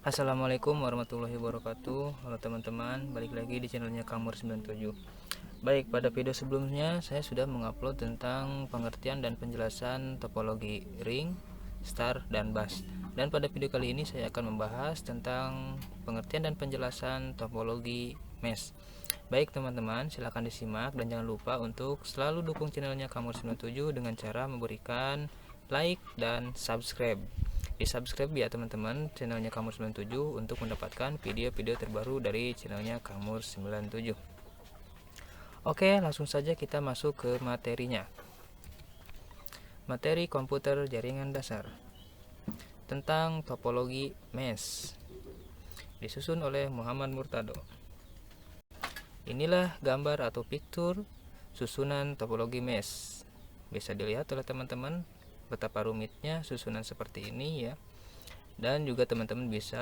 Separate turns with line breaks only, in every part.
Assalamualaikum warahmatullahi wabarakatuh. Halo teman-teman, balik lagi di channelnya Kamur97. Baik, pada video sebelumnya saya sudah mengupload tentang pengertian dan penjelasan topologi ring, star, dan bus. Dan pada video kali ini saya akan membahas tentang pengertian dan penjelasan topologi mesh. Baik teman-teman, silahkan disimak dan jangan lupa untuk selalu dukung channelnya Kamur97 dengan cara memberikan like dan subscribe. Di subscribe ya teman-teman channelnya Kamur97 untuk mendapatkan video-video terbaru dari channelnya Kamur97. Oke, langsung saja kita masuk ke materinya. Materi komputer jaringan dasar tentang topologi mesh, disusun oleh Muhammad Murtado. Inilah gambar atau picture susunan topologi mesh. Bisa dilihat oleh teman-teman betapa rumitnya susunan seperti ini ya. Dan juga teman-teman bisa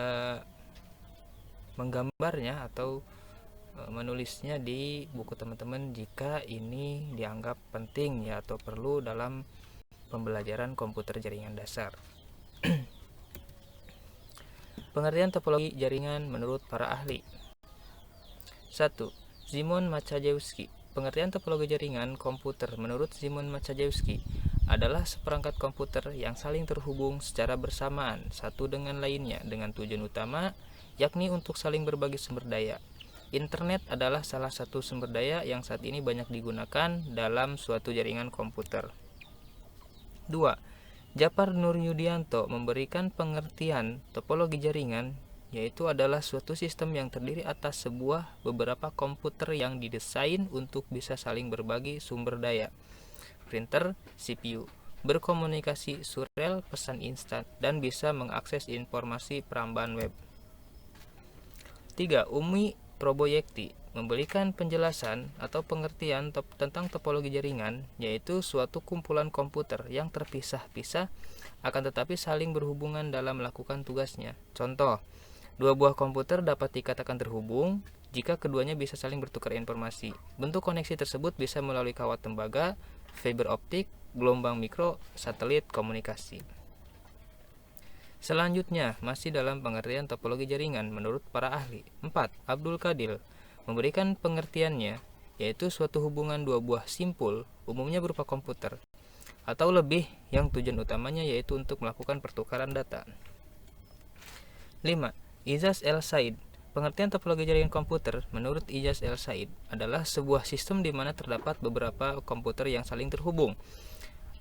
menggambarnya atau menulisnya di buku teman-teman jika ini dianggap penting ya atau perlu dalam pembelajaran komputer jaringan dasar. Pengertian topologi jaringan menurut para ahli. 1. Szymon Macejewski. Pengertian topologi jaringan komputer menurut Szymon Macejewski adalah seperangkat komputer yang saling terhubung secara bersamaan satu dengan lainnya dengan tujuan utama yakni untuk saling berbagi sumber daya. Internet adalah salah satu sumber daya yang saat ini banyak digunakan dalam suatu jaringan komputer. 2. Japar Nur Yudianto memberikan pengertian topologi jaringan yaitu adalah suatu sistem yang terdiri atas beberapa komputer yang didesain untuk bisa saling berbagi sumber daya. Printer, CPU, berkomunikasi surel pesan instan, dan bisa mengakses informasi perambahan web. 3. Umi Proboyekti memberikan penjelasan atau pengertian tentang topologi jaringan, yaitu suatu kumpulan komputer yang terpisah-pisah akan tetapi saling berhubungan dalam melakukan tugasnya. Contoh, dua buah komputer dapat dikatakan terhubung jika keduanya bisa saling bertukar informasi. Bentuk koneksi tersebut bisa melalui kawat tembaga, fiber optik, gelombang mikro, satelit komunikasi. Selanjutnya, masih dalam pengertian topologi jaringan menurut para ahli. 4. Abdul Qadir memberikan pengertiannya, yaitu suatu hubungan dua buah simpul, umumnya berupa komputer, atau lebih yang tujuan utamanya yaitu untuk melakukan pertukaran data. 5. Ijaz El-Said. Pengertian topologi jaringan komputer menurut Ijaz El-Said adalah sebuah sistem di mana terdapat beberapa komputer yang saling terhubung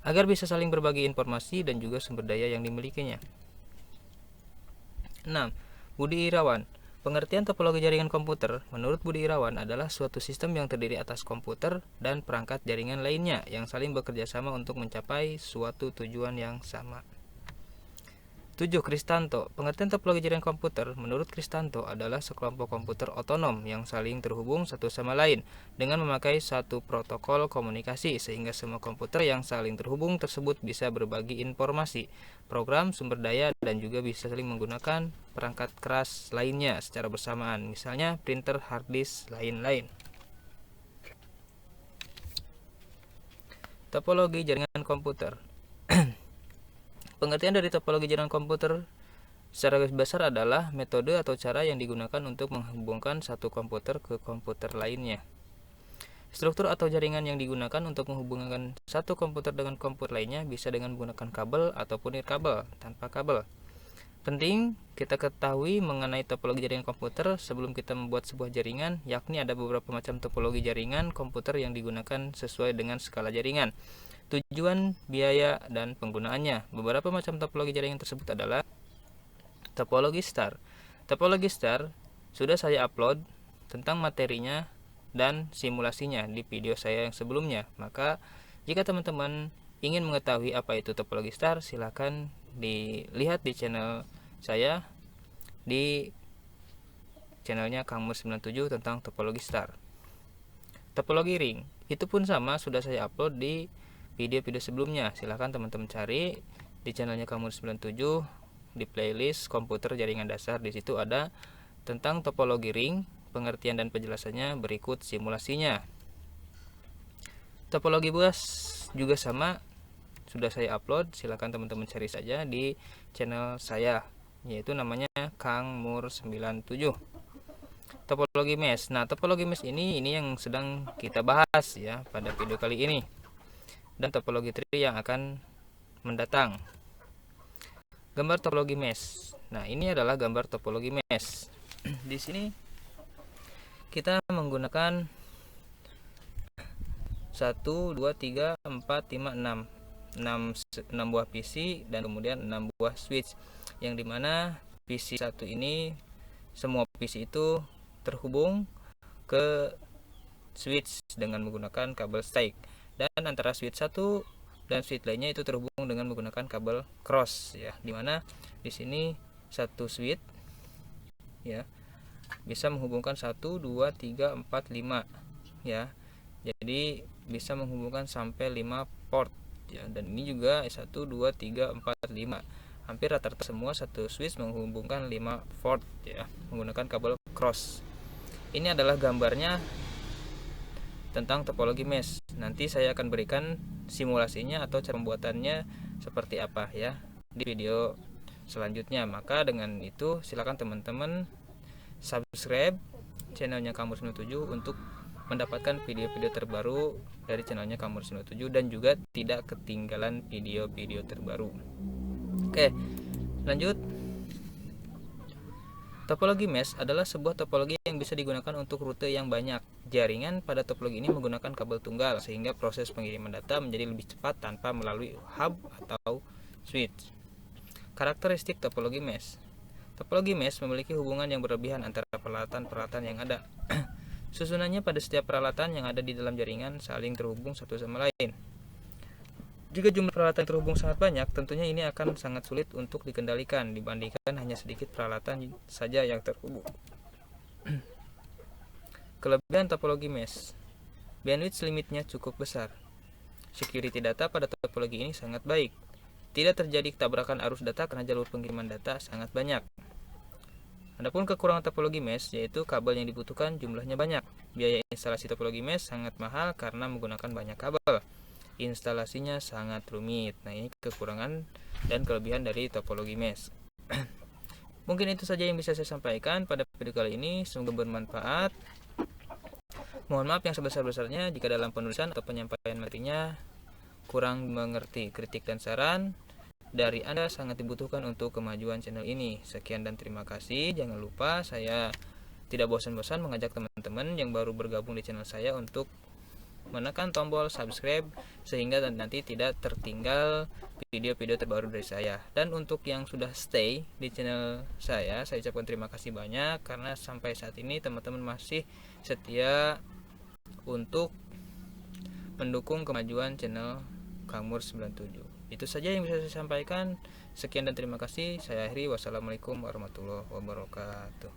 agar bisa saling berbagi informasi dan juga sumber daya yang dimilikinya. 6. Budi Irawan. Pengertian topologi jaringan komputer menurut Budi Irawan adalah suatu sistem yang terdiri atas komputer dan perangkat jaringan lainnya yang saling bekerja sama untuk mencapai suatu tujuan yang sama. 7. Kristanto. Pengertian topologi jaringan komputer menurut Kristanto adalah sekelompok komputer otonom yang saling terhubung satu sama lain dengan memakai satu protokol komunikasi sehingga semua komputer yang saling terhubung tersebut bisa berbagi informasi, program, sumber daya, dan juga bisa saling menggunakan perangkat keras lainnya secara bersamaan, misalnya printer, hard disk, lain-lain. Topologi jaringan komputer. Pengertian dari topologi jaringan komputer secara garis besar adalah metode atau cara yang digunakan untuk menghubungkan satu komputer ke komputer lainnya. Struktur atau jaringan yang digunakan untuk menghubungkan satu komputer dengan komputer lainnya bisa dengan menggunakan kabel ataupun nirkabel tanpa kabel. Penting kita ketahui mengenai topologi jaringan komputer sebelum kita membuat sebuah jaringan, yakni ada beberapa macam topologi jaringan komputer yang digunakan sesuai dengan skala jaringan, tujuan, biaya, dan penggunaannya. Beberapa macam topologi jaringan tersebut adalah topologi star. Topologi star sudah saya upload tentang materinya dan simulasinya di video saya yang sebelumnya. Maka jika teman-teman ingin mengetahui apa itu topologi star, silakan dilihat di channel saya di channelnya Kamur97 tentang topologi star. Topologi ring itu pun sama, sudah saya upload di video-video sebelumnya. Silahkan teman-teman cari di channelnya Kamur97 di playlist komputer jaringan dasar. Di situ ada tentang topologi ring, pengertian dan penjelasannya, berikut simulasinya. Topologi bus juga sama, sudah saya upload. Silahkan teman-teman cari saja di channel saya yaitu namanya Kangmur 97. Topologi mesh. Nah, topologi mesh ini yang sedang kita bahas ya pada video kali ini. Dan topologi tree yang akan mendatang. Gambar topologi mesh. Nah, ini adalah gambar topologi mesh. Di sini kita menggunakan 1 2 3 4 5 6 buah PC dan kemudian 6 buah switch, yang dimana PC 1 ini semua PC itu terhubung ke switch dengan menggunakan kabel stake, dan antara switch 1 dan switch lainnya itu terhubung dengan menggunakan kabel cross ya, dimana di sini satu switch ya bisa menghubungkan 1 2 3 4 5 ya, jadi bisa menghubungkan sampai 5 port ya, dan ini juga 1 2 3 4 5, hampir rata-rata semua satu switch menghubungkan 5 port ya menggunakan kabel cross. Ini adalah gambarnya tentang topologi mesh. Nanti saya akan berikan simulasinya atau cara pembuatannya seperti apa ya di video selanjutnya. Maka dengan itu silakan teman-teman subscribe channelnya Kangmur 97 untuk mendapatkan video-video terbaru dari channelnya Kangmur 97 dan juga tidak ketinggalan video-video terbaru. Oke, lanjut. Topologi mesh adalah sebuah topologi yang bisa digunakan untuk rute yang banyak jaringan. Pada topologi ini menggunakan kabel tunggal sehingga proses pengiriman data menjadi lebih cepat tanpa melalui hub atau switch. Karakteristik topologi mesh. Topologi mesh memiliki hubungan yang berlebihan antara peralatan-peralatan yang ada. Susunannya pada setiap peralatan yang ada di dalam jaringan saling terhubung satu sama lain. Jika jumlah peralatan terhubung sangat banyak, tentunya ini akan sangat sulit untuk dikendalikan dibandingkan hanya sedikit peralatan saja yang terhubung. Kelebihan topologi mesh. Bandwidth limitnya cukup besar. Security data pada topologi ini sangat baik. Tidak terjadi tabrakan arus data karena jalur pengiriman data sangat banyak. Adapun kekurangan topologi mesh yaitu kabel yang dibutuhkan jumlahnya banyak. Biaya instalasi topologi mesh sangat mahal karena menggunakan banyak kabel. Instalasinya sangat rumit. Nah, ini kekurangan dan kelebihan dari topologi mesh. Mungkin itu saja yang bisa saya sampaikan pada video kali ini. Semoga bermanfaat. Mohon maaf yang sebesar-besarnya jika dalam penulisan atau penyampaian materinya kurang mengerti. Kritik dan saran dari Anda sangat dibutuhkan untuk kemajuan channel ini. Sekian dan terima kasih. Jangan lupa saya tidak bosan-bosan mengajak teman-teman yang baru bergabung di channel saya untuk menekan tombol subscribe sehingga nanti tidak tertinggal video-video terbaru dari saya. Dan untuk yang sudah stay di channel saya ucapkan terima kasih banyak karena sampai saat ini teman-teman masih setia untuk mendukung kemajuan channel Kangmur 97. Itu saja yang bisa saya sampaikan. Sekian dan terima kasih. Saya akhiri. Wassalamualaikum warahmatullahi wabarakatuh.